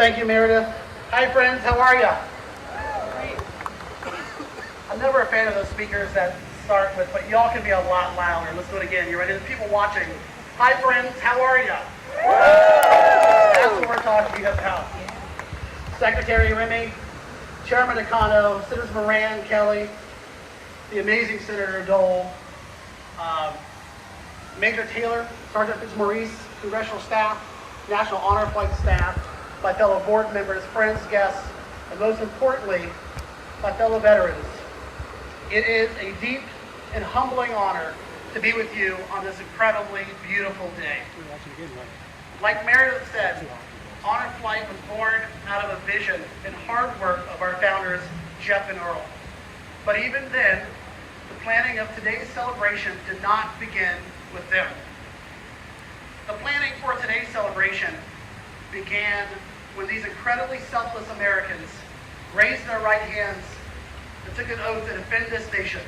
Thank you, Meredith. Hi, friends. How are you? I'm never a fan of those speakers that start with, but y'all can be a lot louder. Let's do it again. You ready? There's people watching. Hi, friends. How are you? That's what we're talking about. Secretary Remy, Chairman Nakano, Senators Moran, Kelly, the amazing Senator Dole, Major Taylor, Sergeant Fitzmaurice, congressional staff, National Honor Flight staff, my fellow board members, friends, guests, and most importantly, my fellow veterans. It is a deep and humbling honor to be with you on this incredibly beautiful day. Like Meredith said, Honor Flight was born out of a vision and hard work of our founders, Jeff and Earl. But even then, the planning of today's celebration did not begin with them. The planning for today's celebration began when these incredibly selfless Americans raised their right hands and took an oath to defend this nation,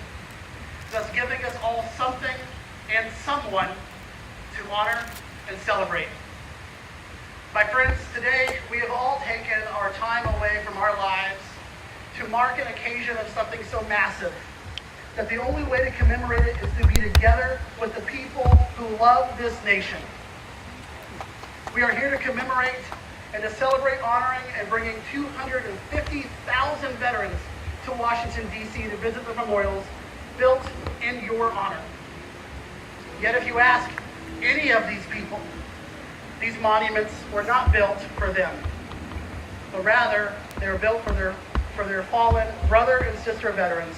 thus giving us all something and someone to honor and celebrate. My friends, today we have all taken our time away from our lives to mark an occasion of something so massive that the only way to commemorate it is to be together with the people who love this nation. We are here to commemorate and to celebrate honoring and bringing 250,000 veterans to Washington, D.C. to visit the memorials built in your honor. Yet if you ask any of these people, these monuments were not built for them, but rather they were built for their fallen brother and sister veterans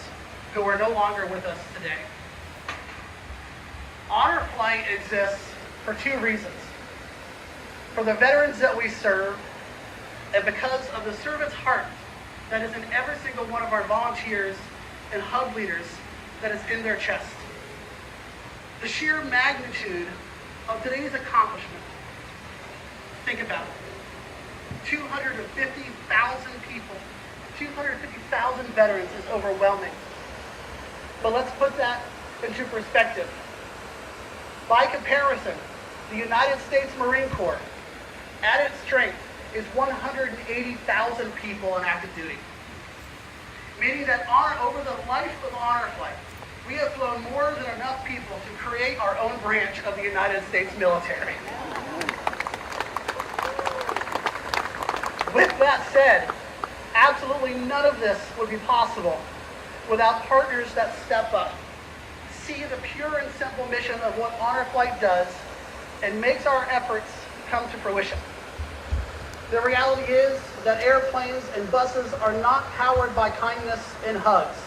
who are no longer with us today. Honor Flight exists for two reasons. For the veterans that we serve, and because of the servant's heart that is in every single one of our volunteers and hub leaders that is in their chest. The sheer magnitude of today's accomplishment. Think about it. 250,000 people, 250,000 veterans is overwhelming. But let's put that into perspective. By comparison, the United States Marine Corps, at its strength, is 180,000 people on active duty. Meaning that over the life of Honor Flight, we have flown more than enough people to create our own branch of the United States military. With that said, absolutely none of this would be possible without partners that step up, see the pure and simple mission of what Honor Flight does, and makes our efforts come to fruition. The reality is that airplanes and buses are not powered by kindness and hugs.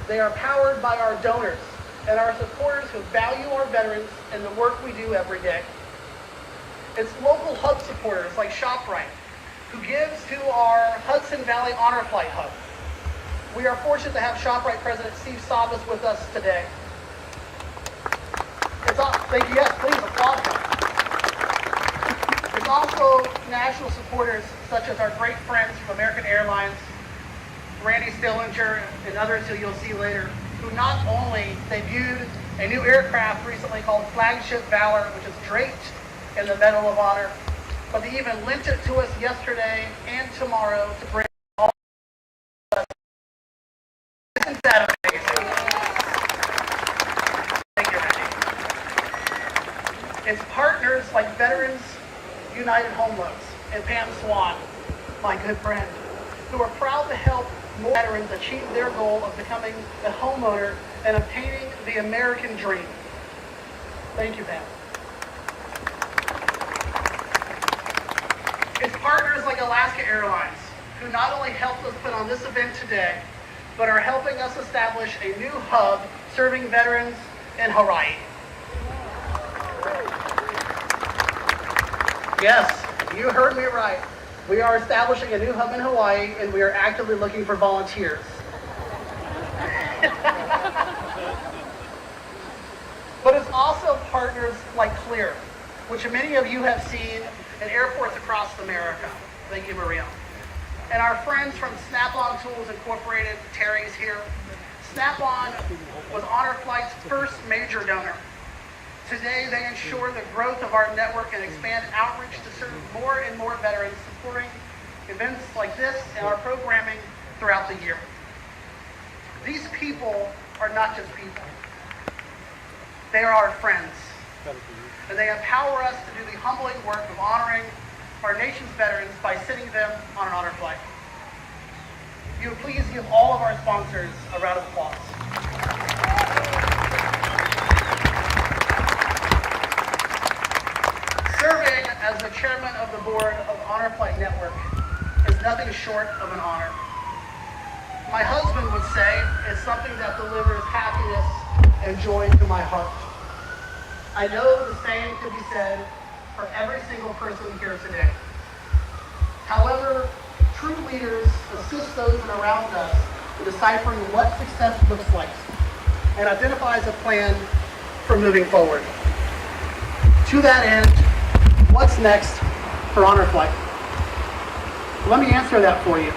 They are powered by our donors and our supporters who value our veterans and the work we do every day. It's local hub supporters like ShopRite who gives to our Hudson Valley Honor Flight hub. We are fortunate to have ShopRite President Steve Sabas with us today. Thank you. Yes, please applaud him. There's also national supporters such as our great friends from American Airlines, Randy Stillinger, and others who you'll see later, who not only debuted a new aircraft recently called Flagship Valor, which is draped in the Medal of Honor, but they even lent it to us yesterday and tomorrow to bring all of us. Isn't that amazing? Thank you, Randy. It's partners like Veterans United Home Loans and Pam Swan, my good friend, who are proud to help more veterans achieve their goal of becoming a homeowner and obtaining the American dream. Thank you, Pam. It's partners like Alaska Airlines who not only helped us put on this event today, but are helping us establish a new hub serving veterans in Hawaii. Yes, you heard me right. We are establishing a new hub in Hawaii, and we are actively looking for volunteers. But it's also partners like Clear, which many of you have seen in airports across America. Thank you, Maria. And our friends from Snap-on Tools Incorporated, Terry's here. Snap-on was Honor Flight's first major donor. Today, they ensure the growth of our network and expand outreach to serve more and more veterans, supporting events like this and our programming throughout the year. These people are not just people. They are our friends. And they empower us to do the humbling work of honoring our nation's veterans by sending them on an honor flight. You would please give all of our sponsors a round of applause. Serving as the chairman of the board of Honor Flight Network is nothing short of an honor. My husband would say it's something that delivers happiness and joy to my heart. I know the same could be said for every single person here today. However, true leaders assist those that are around us in deciphering what success looks like and identifies a plan for moving forward. To that end, what's next for Honor Flight? Let me answer that for you.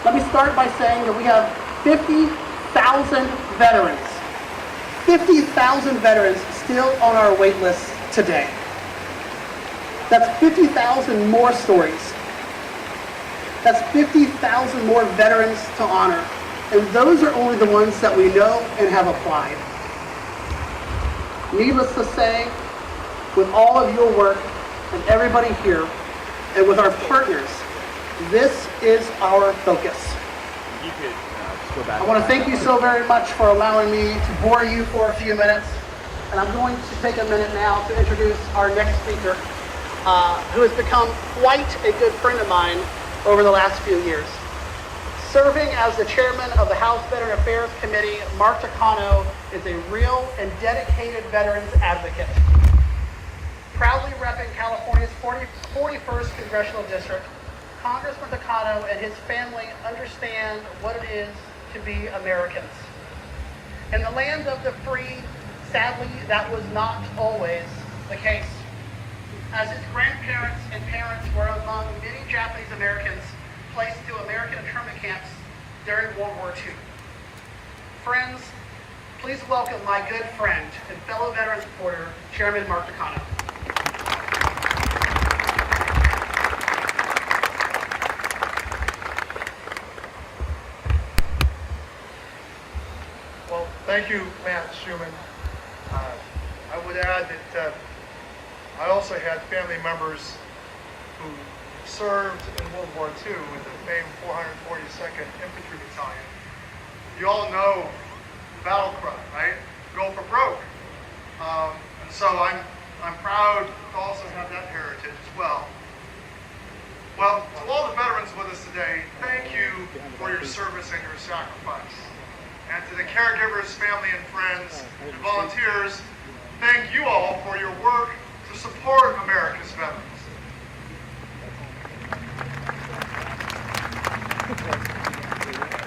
Let me start by saying that we have 50,000 veterans. 50,000 veterans still on our wait list today. That's 50,000 more stories. That's 50,000 more veterans to honor. And those are only the ones that we know and have applied. Needless to say, with all of your work and everybody here, and with our partners, this is our focus. You could just go back. I want to thank you so very much for allowing me to bore you for a few minutes. And I'm going to take a minute now to introduce our next speaker, who has become quite a good friend of mine over the last few years. Serving as the chairman of the House Veteran Affairs Committee, Mark Takano is a real and dedicated veterans advocate. Proudly repping California's 41st Congressional District, Congressman Takano and his family understand what it is to be Americans. In the land of the free, sadly, that was not always the case, as his grandparents and parents were among many Japanese Americans placed to American internment camps during World War II. Friends, please welcome my good friend and fellow veteran supporter, Chairman Mark Takano. Well, thank you, Matt Schumann. I would add that I also had family members who served in World War II in the famed 442nd Infantry Battalion. You all know the battle cry, right? Go for broke. And so I'm proud to also have that heritage as well. Well, to all the veterans with us today, thank you for your service and your sacrifice. And to the caregivers, family and friends, and volunteers, thank you all for your work to support America's veterans.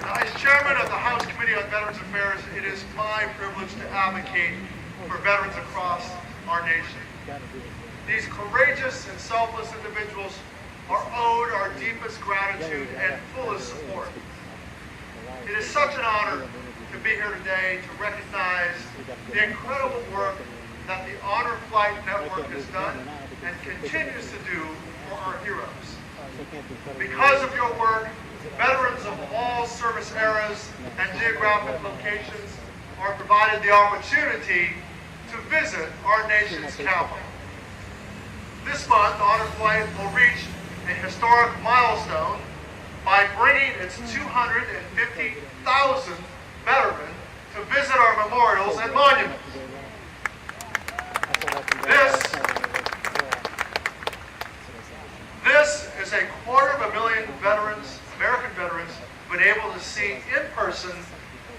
Now, as chairman of the House Committee on Veterans Affairs, it is my privilege to advocate for veterans across our nation. These courageous and selfless individuals are owed our deepest gratitude and fullest support. It is such an honor to be here today to recognize the incredible work that the Honor Flight Network has done and continues to do for our heroes. Because of your work, veterans of all service eras and geographic locations are provided the opportunity to visit our nation's capital. This month, Honor Flight will reach a historic milestone by bringing its 250,000 veterans to visit our memorials and monuments. This is 250,000 veterans, American veterans, been able to see in person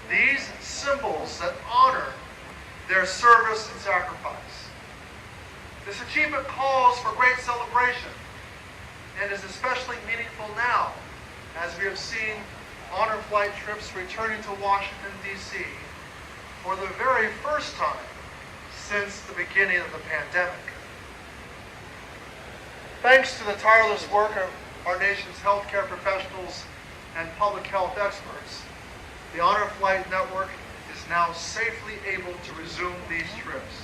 these symbols that honor their service and sacrifice. This achievement calls for great celebration and is especially meaningful now as we have seen honor flight trips returning to Washington, D.C. for the very first time since the beginning of the pandemic. Thanks to the tireless work of our nation's healthcare professionals and public health experts, the Honor Flight Network is now safely able to resume these trips.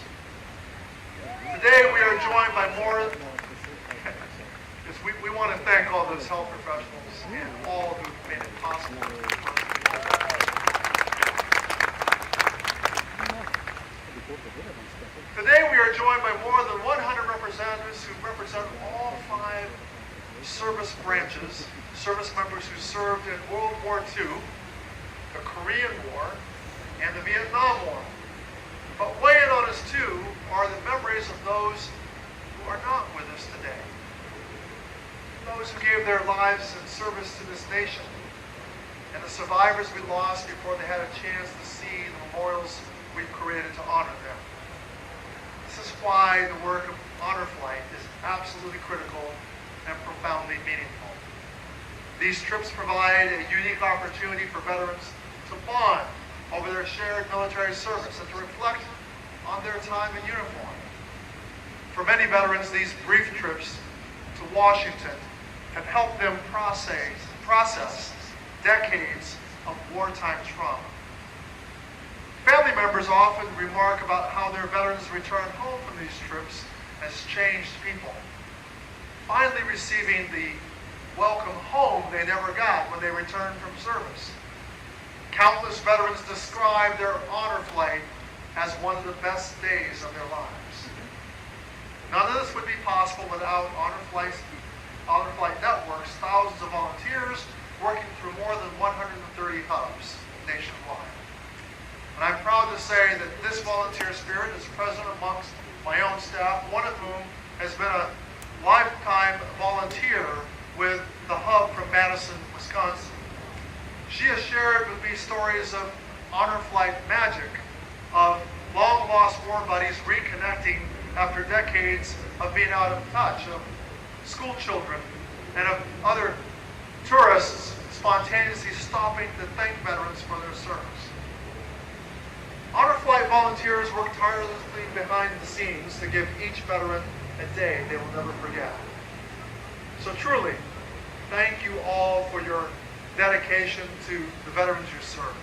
Today we are joined by more, we want to thank all those health professionals and all who made it possible. Today we are joined by more than 100 representatives who represent all 5 service branches, service members who served in World War II, the Korean War, and the Vietnam War. But weighing on us too are the memories of those who are not with us today. Those who gave their lives in service to this nation, and the survivors we lost before they had a chance to see the memorials we've created to honor them. This is why the work of Honor Flight is absolutely critical and profoundly meaningful. These trips provide a unique opportunity for veterans to bond over their shared military service and to reflect on their time in uniform. For many veterans, these brief trips to Washington have helped them process decades of wartime trauma. Family members often remark about how their veterans return home from these trips as changed people, finally receiving the welcome home they never got when they returned from service. Countless veterans describe their honor flight as one of the best days of their lives. None of this would be possible without Honor Flight Network's thousands of volunteers working through more than 130 hubs nationwide. And I'm proud to say that this volunteer spirit is present amongst my own staff, one of whom has been a lifetime volunteer with the hub from Madison, Wisconsin. She has shared with me stories of honor flight magic, of long-lost war buddies reconnecting after decades of being out of touch, of school children, and of other tourists spontaneously stopping to thank veterans for their service. Honor Flight volunteers work tirelessly behind the scenes to give each veteran a day they will never forget. So truly, thank you all for your dedication to the veterans you serve.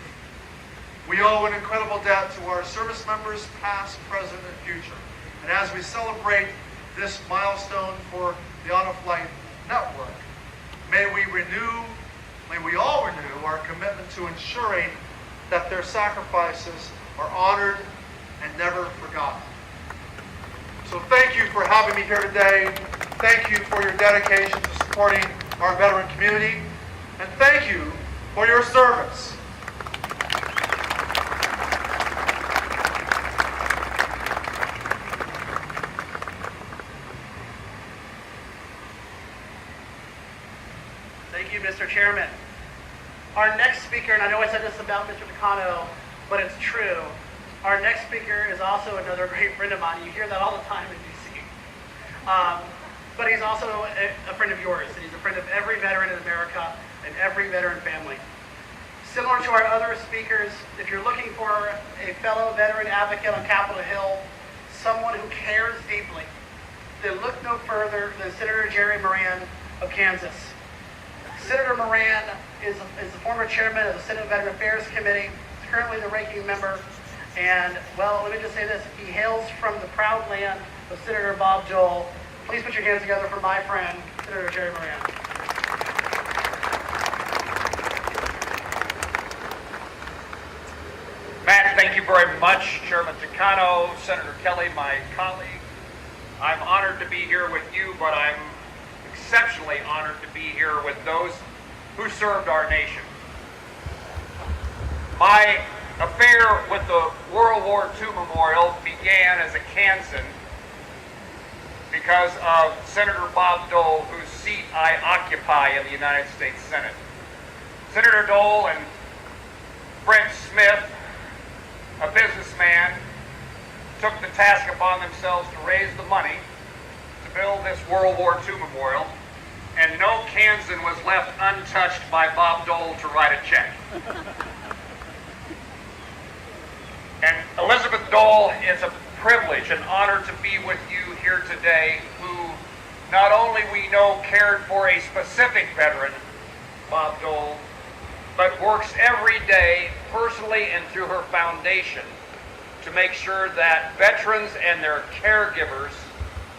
We owe an incredible debt to our service members, past, present, and future. And as we celebrate this milestone for the Honor Flight Network, may we all renew our commitment to ensuring that their sacrifices are honored and never forgotten. So thank you for having me here today. Thank you for your dedication to supporting our veteran community. And thank you for your service. Thank you, Mr. Chairman. Our next speaker, and I know I said this about Mr. Gatton, but it's true. Our next speaker is also another great friend of mine. You hear that all the time in D.C. But he's also a friend of yours, and he's a friend of every veteran in America and every veteran family. Similar to our other speakers, if you're looking for a fellow veteran advocate on Capitol Hill, someone who cares deeply, then look no further than Senator Jerry Moran of Kansas. Senator Moran is the former chairman of the Senate Veteran Affairs Committee, currently the ranking member, and, well, let me just say this, he hails from the proud land of Senator Bob Dole. Please put your hands together for my friend, Senator Jerry Moran. Matt, thank you very much. Chairman Gatton, Senator Kelly, my colleague. I'm honored to be here with you, but I'm exceptionally honored to be here with those who served our nation. My affair with the World War II Memorial began as a Kansan because of Senator Bob Dole, whose seat I occupy in the United States Senate. Senator Dole and Fred Smith, a businessman, took the task upon themselves to raise the money to build this World War II memorial, and no Kansan was left untouched by Bob Dole to write a check. And Elizabeth Dole, it's a privilege and honor to be with you here today, who not only we know cared for a specific veteran, Bob Dole, but works every day personally and through her foundation to make sure that veterans and their caregivers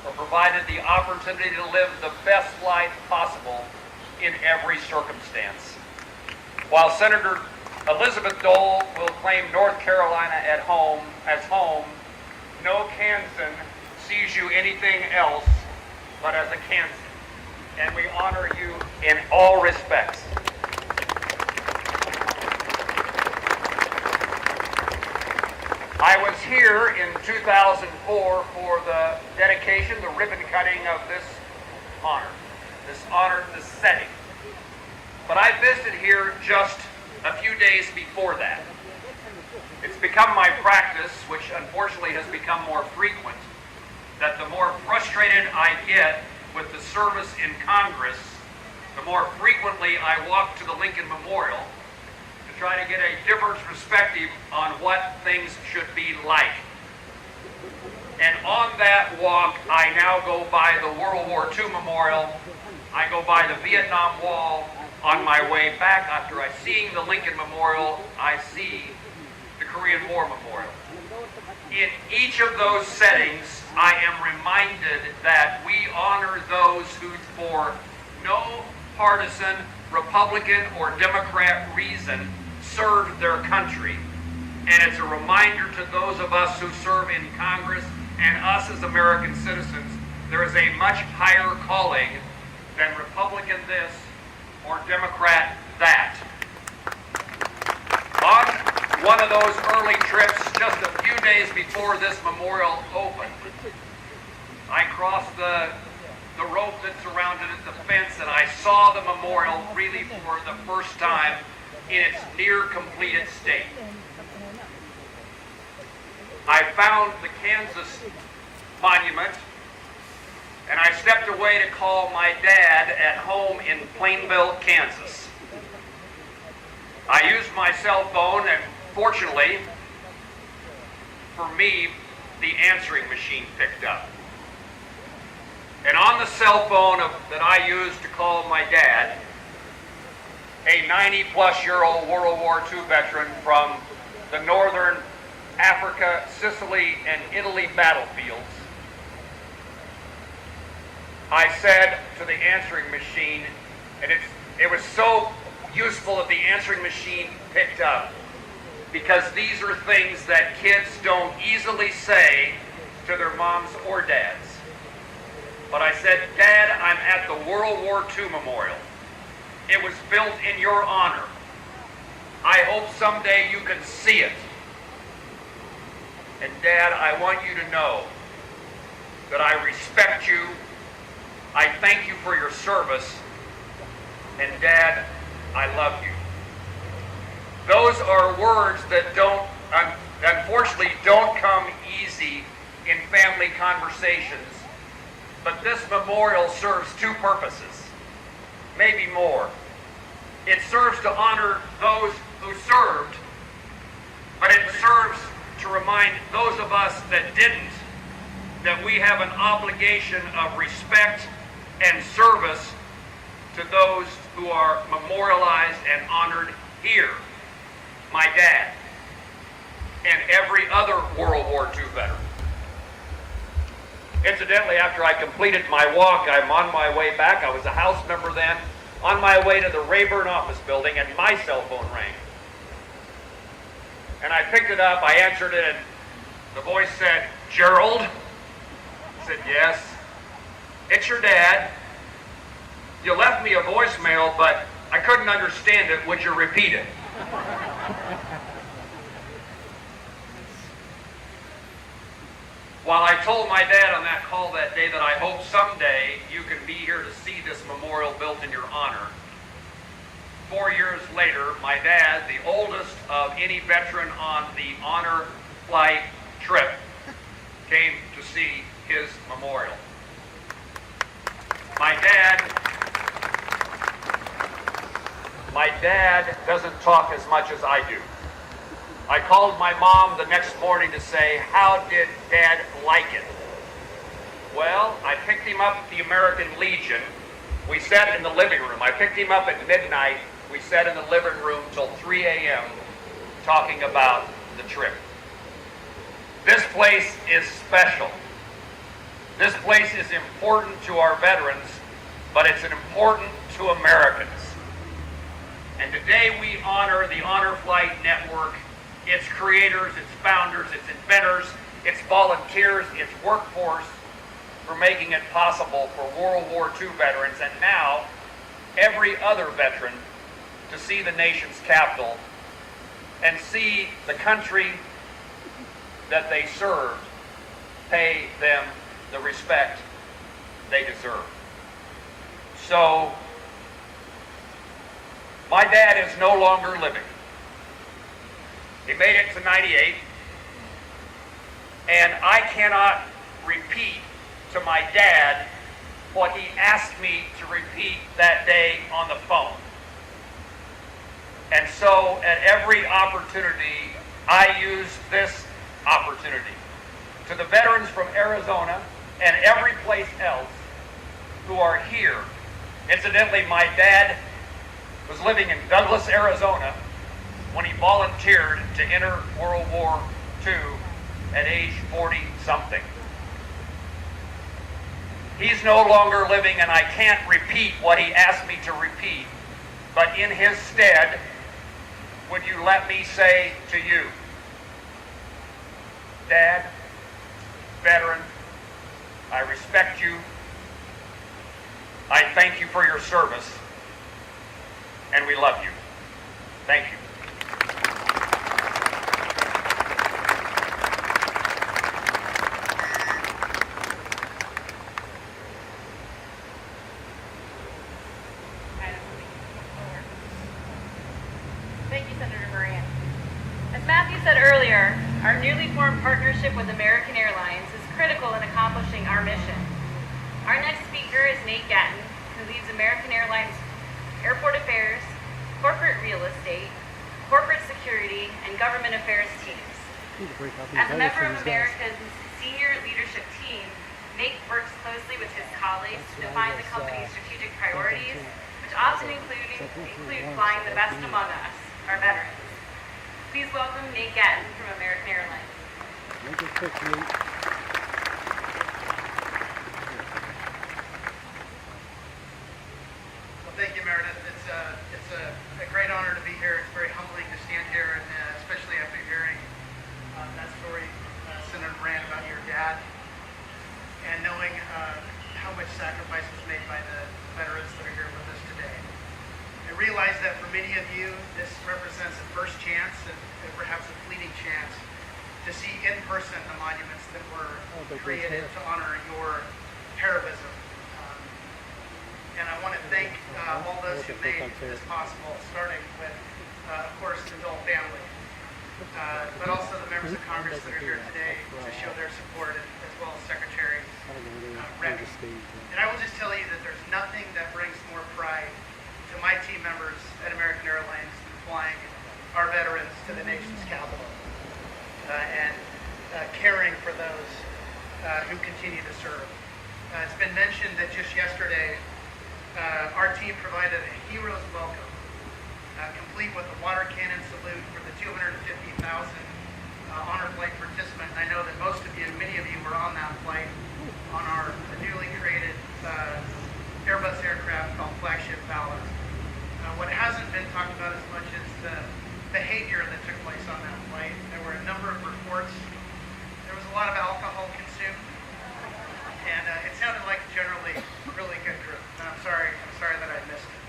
are provided the opportunity to live the best life possible in every circumstance. While Senator Elizabeth Dole will claim North Carolina as home, no Kansan sees you anything else but as a Kansan, and we honor you in all respects. I was here in 2004 for the dedication, the ribbon cutting of this honor, this setting. But I visited here just a few days before that. It's become my practice, which unfortunately has become more frequent, that the more frustrated I get with the service in Congress, the more frequently I walk to the Lincoln Memorial to try to get a different perspective on what things should be like. And on that walk, I now go by the World War II Memorial, I go by the Vietnam Wall. On my way back, after I seeing the Lincoln Memorial, I see the Korean War Memorial. In each of those settings, I am reminded that we honor those who, for no partisan, Republican, or Democrat reason, served their country. And it's a reminder to those of us who serve in Congress and us as American citizens, there is a much higher calling than Republican this or Democrat that. On one of those early trips, just a few days before this memorial opened, I crossed the rope that surrounded it, the fence, and I saw the memorial really for the first time in its near completed state. I found the Kansas monument, and I stepped away to call my dad at home in Plainville, Kansas. I used my cell phone, and fortunately for me, the answering machine picked up. And on the cell phone that I used to call my dad, a 90-plus-year-old World War II veteran from the northern Africa, Sicily, and Italy battlefields, I said to the answering machine, and it was so useful that the answering machine picked up, because these are things that kids don't easily say to their moms or dads. But I said, Dad, I'm at the World War II Memorial. It was built in your honor. I hope someday you can see it. And Dad, I want you to know that I respect you. I thank you for your service. And Dad, I love you. Those are words that unfortunately don't come easy in family conversations. But this memorial serves two purposes, maybe more. It serves to honor those who served, but it serves to remind those of us that didn't that we have an obligation of respect and service to those who are memorialized and honored here. My dad and every other World War II veteran. Incidentally, after I completed my walk, I'm on my way back. I was a House member then, on my way to the Rayburn office building, and my cell phone rang. And I picked it up, I answered it, and the voice said, Gerald? I said, yes. It's your dad. You left me a voicemail, but I couldn't understand it. Would you repeat it? While I told my dad on that call that day that I hope someday you can be here to see this memorial built in your honor, 4 years later, my dad, the oldest of any veteran on the honor flight trip, came to see his memorial. My dad doesn't talk as much as I do. I called my mom the next morning to say, how did Dad like it? Well, I picked him up at the American Legion. We sat in the living room. I picked him up at midnight. We sat in the living room till 3 a.m. talking about the trip. This place is special. This place is important to our veterans, but it's important to Americans. And today we honor the Honor Flight Network, its creators, its founders, its inventors, its volunteers, its workforce, for making it possible for World War II veterans, and now every other veteran, to see the nation's capital and see the country that they served pay them the respect they deserve. So, my dad is no longer living. He made it to 98, and I cannot repeat to my dad what he asked me to repeat that day on the phone. And so at every opportunity, I use this opportunity to the veterans from Arizona and every place else who are here. Incidentally, my dad was living in Douglas, Arizona when he volunteered to enter World War II at age 40-something. He's no longer living, and I can't repeat what he asked me to repeat, but in his stead, would you let me say to you, Dad, veteran, I respect you, I thank you for your service, and we love you. Thank you. Thank you, Senator Moran. As Matthew said earlier, our newly formed partnership with American Airlines is critical in accomplishing our mission. Our next speaker is Nate Gatton, who leads American Airlines Airport Affairs, Corporate Real Estate, Corporate Security, and Government Affairs teams. As a member of America's senior leadership team, Nate works closely with his colleagues to define the company's strategic priorities, which often include flying the best among us, our veterans. Please welcome Nate Gatton from American Airlines. Well, thank you, Meredith. It's a great honor to be here. It's very humbling to stand here, and especially after hearing that story, Senator Moran, about your dad, and knowing how much sacrifice was made by the veterans that are here with us today. I realize that for many of you, this represents a first chance and perhaps a fleeting chance to see in person the monuments that were created to honor your heroism. And I want to thank all those who made this possible, starting with, of course, the Dole family, but also the members of Congress that are here today to show their support, as well as Secretary Remy. And I will just tell you that there's nothing that brings more pride to my team members at American Airlines than flying our veterans to the nation's capital and caring for those who continue to serve. It's been mentioned that just yesterday, our team provided a hero's welcome, complete with a water cannon salute for the 250,000 honor flight participants. I know that most of you, many of you were on that flight on our newly created Airbus aircraft called Flagship Valor. What hasn't been talked about as much is the behavior that took place on that flight. There were a number of reports. There was a lot of alcohol consumed, and it sounded like a generally really good group. And I'm sorry that I missed it.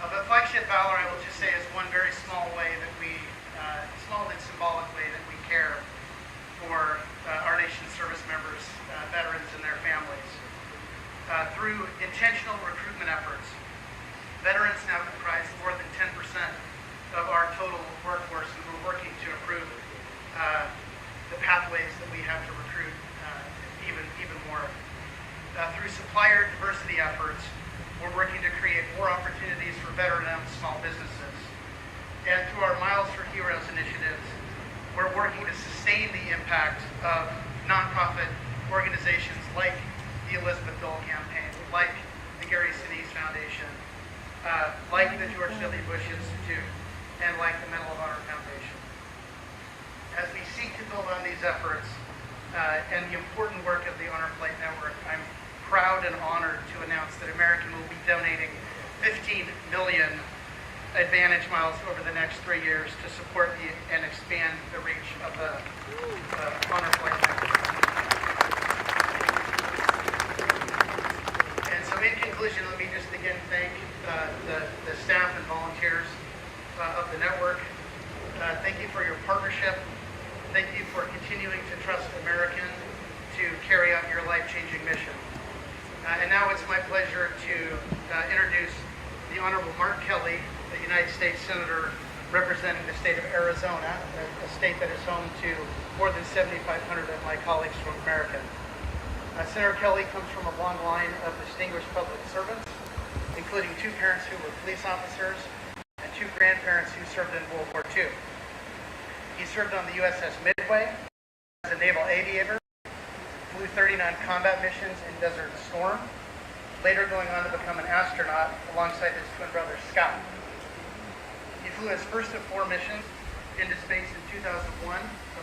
But Flagship Valor, I will just say, is one very small way that we, small and symbolic way that we care for our nation's service members, veterans, and their families. Through intentional recruitment efforts, veterans now comprise more than 10% of our total workforce, and we're working to improve the pathways that we have to recruit even more. Through supplier diversity efforts, we're working to create more opportunities for veteran-owned small businesses. And through our Miles for Heroes initiatives, we're working to sustain the impact of nonprofit organizations like the Elizabeth Dole Campaign, like the Gary Sinise Foundation, like the George W. Bush Institute, and like the Medal of Honor Foundation. As we seek to build on these efforts and the important work of the Honor Flight Network, I'm proud and honored to announce that American will be donating 15 million Advantage miles over the next 3 years to support and expand the reach of the Honor Flight Network. And so in conclusion, let me just again thank the staff and volunteers of the network. Thank you for your partnership. Thank you for continuing to trust American to carry out your life-changing mission. And now it's my pleasure to introduce the Honorable Mark Kelly, the United States Senator representing the state of Arizona, a state that is home to more than 7,500 of my colleagues from American. Senator Kelly comes from a long line of distinguished public servants, including 2 parents who were police officers and 2 grandparents who served in World War II. He served on the USS Midway as a naval aviator, flew 39 combat missions in Desert Storm, later going on to become an astronaut alongside his twin brother Scott. He flew his first of 4 missions into space in 2001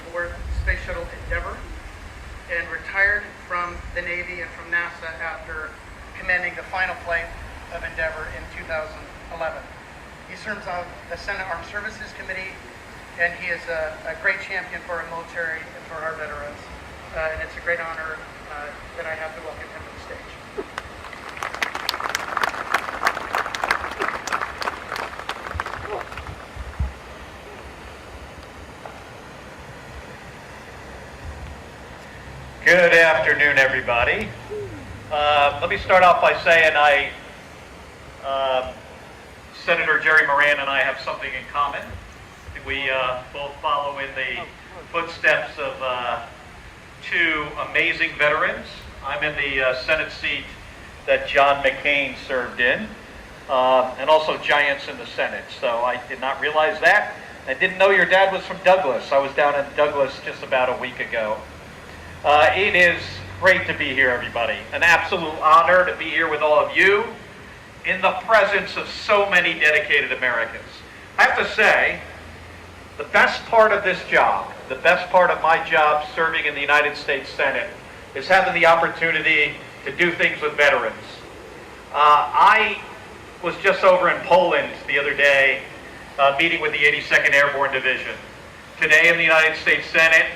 aboard Space Shuttle Endeavour and retired from the Navy and from NASA after commanding the final flight of Endeavour in 2011. He serves on the Senate Armed Services Committee, and he is a great champion for our military and for our veterans. And it's a great honor that I have to welcome him to the stage. Good afternoon, everybody. Let me start off by saying Senator Jerry Moran and I have something in common. We both follow in the footsteps of 2 amazing veterans. I'm in the Senate seat that John McCain served in, and also giants in the Senate. So I did not realize that. I didn't know your dad was from Douglas. I was down in Douglas just about a week ago. It is great to be here, everybody. An absolute honor to be here with all of you in the presence of so many dedicated Americans. I have to say, the best part of this job, the best part of my job serving in the United States Senate is having the opportunity to do things with veterans. I was just over in Poland the other day meeting with the 82nd Airborne Division. Today in the United States Senate,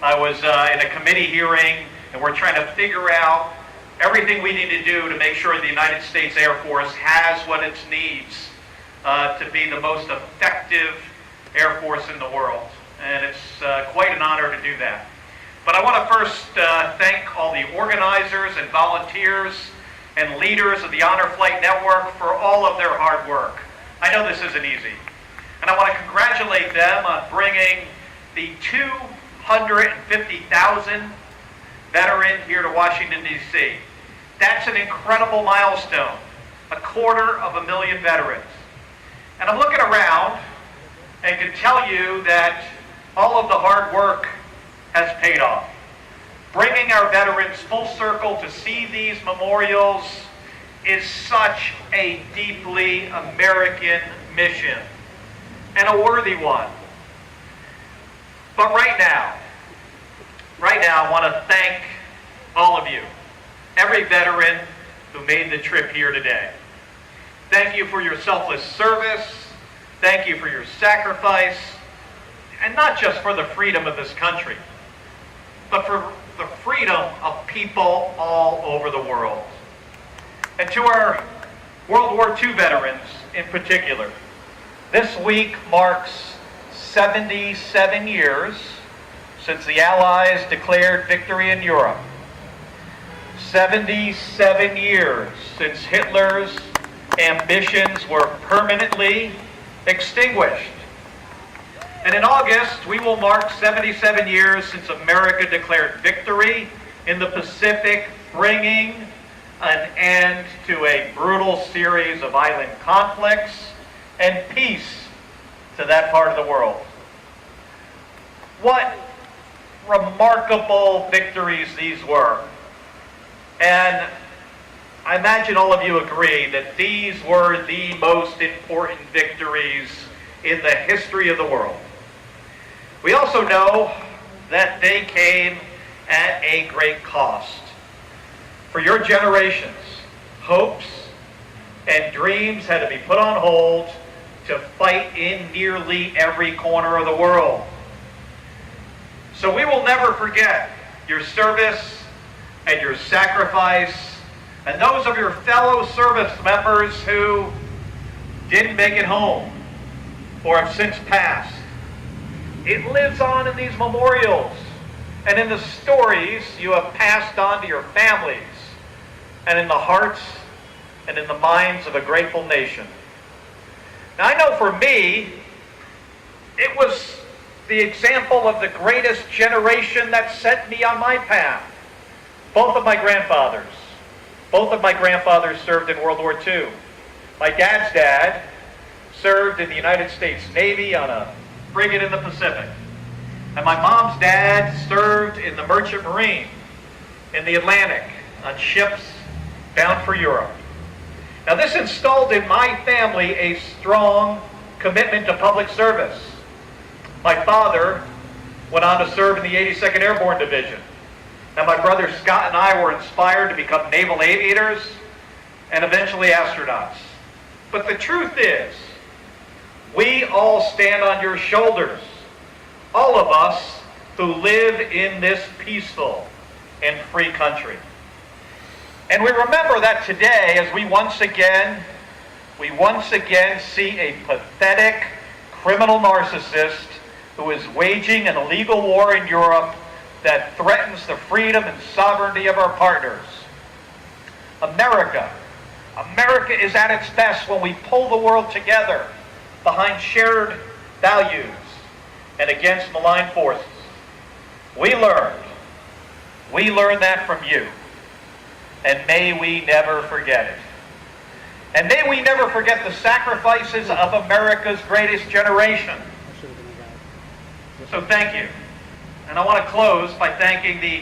I was in a committee hearing, and we're trying to figure out everything we need to do to make sure the United States Air Force has what it needs to be the most effective Air Force in the world. And it's quite an honor to do that. But I want to first thank all the organizers and volunteers and leaders of the Honor Flight Network for all of their hard work. I know this isn't easy. And I want to congratulate them on bringing the 250,000 veteran here to Washington, D.C. That's an incredible milestone, 250,000 veterans. And I'm looking around and can tell you that all of the hard work has paid off. Bringing our veterans full circle to see these memorials is such a deeply American mission, and a worthy one. But right now, I want to thank all of you, every veteran who made the trip here today. Thank you for your selfless service. Thank you for your sacrifice, and not just for the freedom of this country, but for the freedom of people all over the world. And to our World War II veterans in particular, this week marks 77 years since the Allies declared victory in Europe. 77 years since Hitler's ambitions were permanently extinguished. And in August, we will mark 77 years since America declared victory in the Pacific, bringing an end to a brutal series of island conflicts and peace to that part of the world. What remarkable victories these were. And I imagine all of you agree that these were the most important victories in the history of the world. We also know that they came at a great cost. For your generations, hopes and dreams had to be put on hold to fight in nearly every corner of the world. So we will never forget your service and your sacrifice, and those of your fellow service members who didn't make it home or have since passed. It lives on in these memorials and in the stories you have passed on to your families and in the hearts and in the minds of a grateful nation. Now, I know for me, it was the example of the greatest generation that set me on my path. Both of my grandfathers served in World War II. My dad's dad served in the United States Navy on a frigate in the Pacific. And my mom's dad served in the Merchant Marine in the Atlantic on ships bound for Europe. Now, this installed in my family a strong commitment to public service. My father went on to serve in the 82nd Airborne Division. Now, my brother Scott and I were inspired to become naval aviators and eventually astronauts. But the truth is, we all stand on your shoulders, all of us who live in this peaceful and free country. And we remember that today as we once again see a pathetic criminal narcissist who is waging an illegal war in Europe that threatens the freedom and sovereignty of our partners. America is at its best when we pull the world together behind shared values and against malign forces. We learned that from you. And may we never forget it. And may we never forget the sacrifices of America's greatest generation. So thank you. And I want to close by thanking the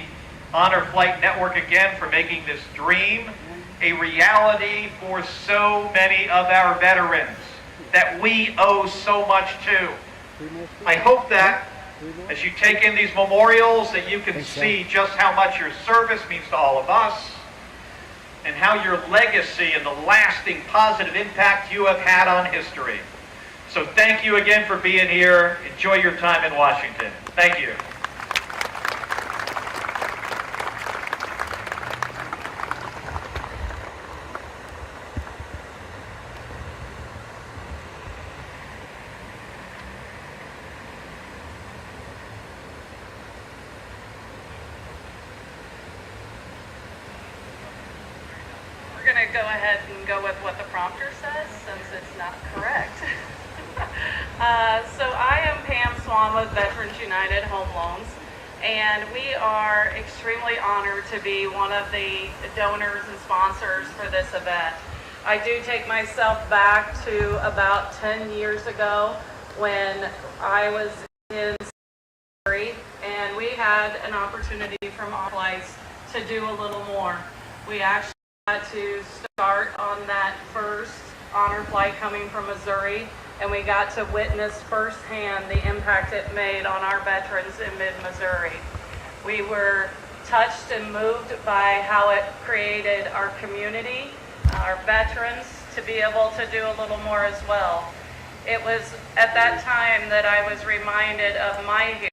Honor Flight Network again for making this dream a reality for so many of our veterans that we owe so much to. I hope that as you take in these memorials that you can see just how much your service means to all of us and how your legacy and the lasting positive impact you have had on history. So thank you again for being here. Enjoy your time in Washington. Thank you. We're going to go ahead and go with what the prompter says, since it's not correct. So I am Pam Swan with Veterans United Home Loans, and we are extremely honored to be one of the donors and sponsors for this event. I do take myself back to about 10 years ago when I was in Missouri, and we had an opportunity from our flights to do a little more. We actually had to start on that first honor flight coming from Missouri, and we got to witness firsthand the impact it made on our veterans in mid-Missouri. We were touched and moved by how it created our community, our veterans, to be able to do a little more as well. It was at that time that I was reminded of my